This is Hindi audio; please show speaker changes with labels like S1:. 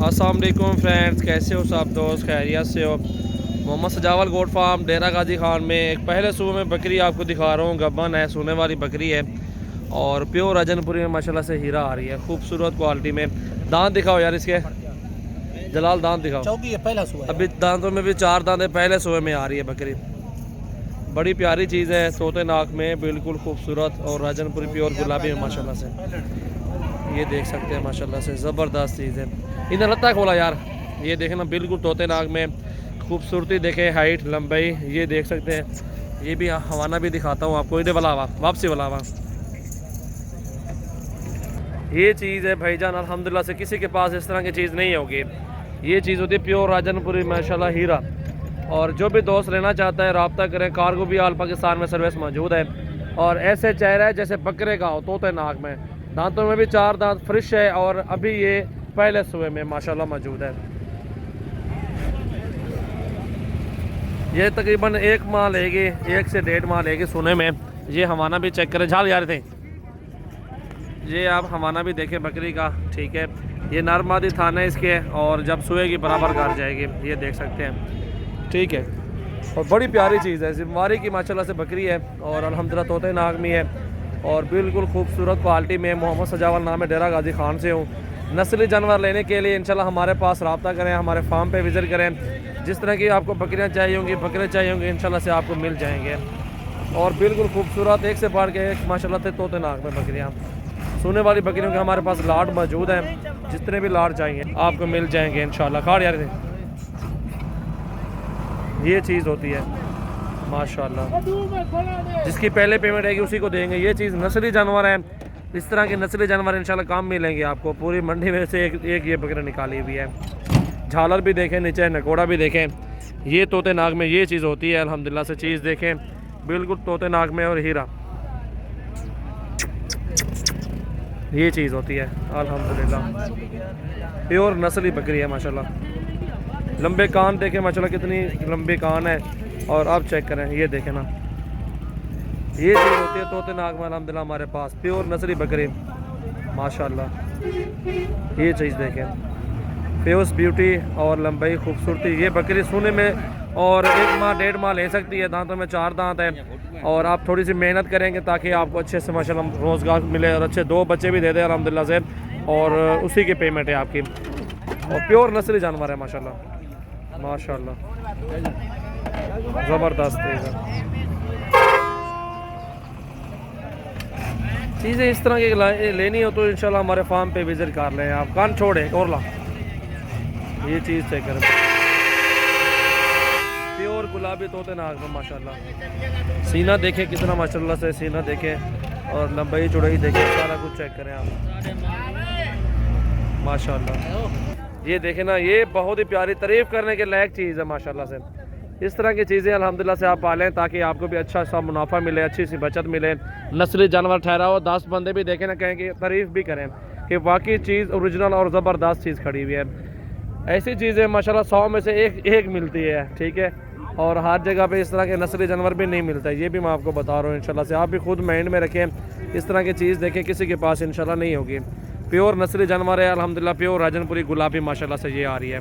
S1: अस्सलाम वालेकुम फ्रेंड्स, कैसे हो सब दोस्त? खैरियत से हो? मोहम्मद सजावल गोट फार्म डेरा गाजी खान में एक पहले सूबे में बकरी आपको दिखा रहा हूँ। गब्बन है, सोने वाली बकरी है और प्योर रजनपुरी में माशाल्लाह से हीरा आ रही है, खूबसूरत क्वालिटी में। दांत दिखाओ यार इसके, जलाल दांत दिखाओ।
S2: चौकी है, पहला सूबा
S1: अभी दांतों में भी 4 दांत है, पहले सूबे में आ रही है बकरी। बड़ी प्यारी चीज़ है, तोते नाक में, बिल्कुल खूबसूरत और रजनपुरी प्योर गुलाबी में माशाल्लाह से। ये देख सकते हैं माशाल्लाह से ज़बरदस्त चीज़ है। इन्हें लत्ता खोला यार, ये देखें ना, बिल्कुल तोते नाक में खूबसूरती देखें, हाइट लंबाई ये देख सकते हैं। ये भी हवाना भी दिखाता हूँ आपको, इधर वाला वापसी वाला ये चीज़ है भाईजान, अल्हम्दुलिल्लाह से किसी के पास इस तरह की चीज़ नहीं होगी। ये चीज़ होती है प्योर राजनपुरी माशाल्लाह हीरा। और जो भी दोस्त लेना चाहता है रब्ता करें, कार्गो भी आल पाकिस्तान में सर्विस मौजूद है। और ऐसे चेहरा है जैसे बकरे का हो, तोते नाक में, दांतों में भी 4 दांत फ्रेश है और अभी ये पहले सुबह में माशाल्लाह मौजूद है। ये तकरीबन 1 माह लेगी, 1 से 1.5 माह लेगी सोने में। ये हवाना भी चेक करें, झाल यार थे, ये आप हवाना भी देखें बकरी का, ठीक है। ये नरमादी थाना है इसके, और जब सोएगी बराबर घर जाएगी, ये देख सकते हैं, ठीक है। और बड़ी प्यारी चीज़ है, जिम्मेवारी की माशाल्लाह से बकरी है और अल्हम्दुलिल्लाह तोते नाक में है और बिल्कुल खूबसूरत क्वालिटी में। मोहम्मद सजावल नाम है, डेरा गाजी खान से हूँ। नस्ली जानवर लेने के लिए इंशाल्लाह हमारे पास रब्ता करें, हमारे फार्म पे विज़िट करें। जिस तरह की आपको बकरियाँ चाहिए होंगी, बकरे चाहिए होंगे, इंशाल्लाह से आपको मिल जाएंगे। और बिल्कुल खूबसूरत, एक से बढ़ के एक माशाल्लाह से तोते नाक में बकरियाँ, सोने वाली बकरियों के हमारे पास लाट मौजूद हैं। जितने भी लाट चाहिए आपको मिल जाएंगे इंशाल्लाह। खाड़ यार ये चीज़ होती है माशाल्लाह, जिसकी पहले पेमेंट आएगी उसी को देंगे। ये चीज़ नस्ली जानवर है, इस तरह के नस्ली जानवर इंशाल्लाह काम मिलेंगे आपको। पूरी मंडी में से एक ये बकरी निकाली हुई है। झालर भी देखें, नीचे नकोड़ा भी देखें। ये तोते नाक में ये चीज़ होती है अल्हम्दुलिल्लाह से। चीज़ देखें, बिल्कुल तोते नाक में और हीरा, ये चीज़ होती है अल्हम्दुलिल्लाह। प्योर नस्ली बकरी है माशाल्लाह। लंबे कान देखें माशाल्लाह, कितनी लंबे कान है। और अब चेक करें, ये देखें ना, ये चीज़ होती है तोते नाक में अल्हम्दुलिल्लाह हमारे पास, प्योर नस्ली बकरी माशाल्लाह। ये चीज़ देखें, फेस ब्यूटी और लंबाई खूबसूरती। ये बकरी सोने में और 1 माह 1.5 माह ले सकती है। दांतों में 4 दांत है और आप थोड़ी सी मेहनत करेंगे ताकि आपको अच्छे से माशाल्लाह रोज़गार मिले और अच्छे 2 बच्चे भी दे दें अल्हम्दुलिल्लाह से, और उसी की पेमेंट है आपकी। और प्योर नस्ली जानवर है माशाल्लाह माशाल्लाह, ज़बरदस्त है। चीज़ें इस तरह की लेनी हो तो इंशाल्लाह हमारे फार्म पे विज़िट कर लें आप। कान छोड़े और ला, ये चीज़ चेक करें, प्योर गुलाबी तोते नाक में माशाल्लाह। सीना देखें कितना माशाल्लाह से, सीना देखें और लंबाई चौड़ाई देखें, सारा कुछ चेक करें आप माशाल्लाह। ये देखें ना, ये बहुत ही प्यारी, तारीफ़ करने के लायक चीज़ है माशाल्लाह से। इस तरह की चीज़ें अल्हम्दुलिल्लाह से आप पालें ताकि आपको भी अच्छा सा मुनाफा मिले, अच्छी सी बचत मिले। नस्ली जानवर ठहरा हो, 10 बंदे भी देखें ना, कहें कि तारीफ़ भी करें कि वाकई चीज़ ओरिजिनल और ज़बरदस्त चीज़ खड़ी हुई है। ऐसी चीज़ें माशाल्लाह 100 में से एक मिलती है, ठीक है। और हर जगह पे इस तरह के नस्ली जानवर भी नहीं मिलता है, ये भी मैं आपको बता रहा हूँ इंशाल्लाह से। आप भी खुद माइंड में रखें, इस तरह की चीज़ देखें, किसी के पास इंशाल्लाह नहीं होगी। प्योर नस्ली जानवर है अल्हम्दुलिल्लाह, प्योर राजनपुरी गुलाबी माशाल्लाह से ये आ रही है।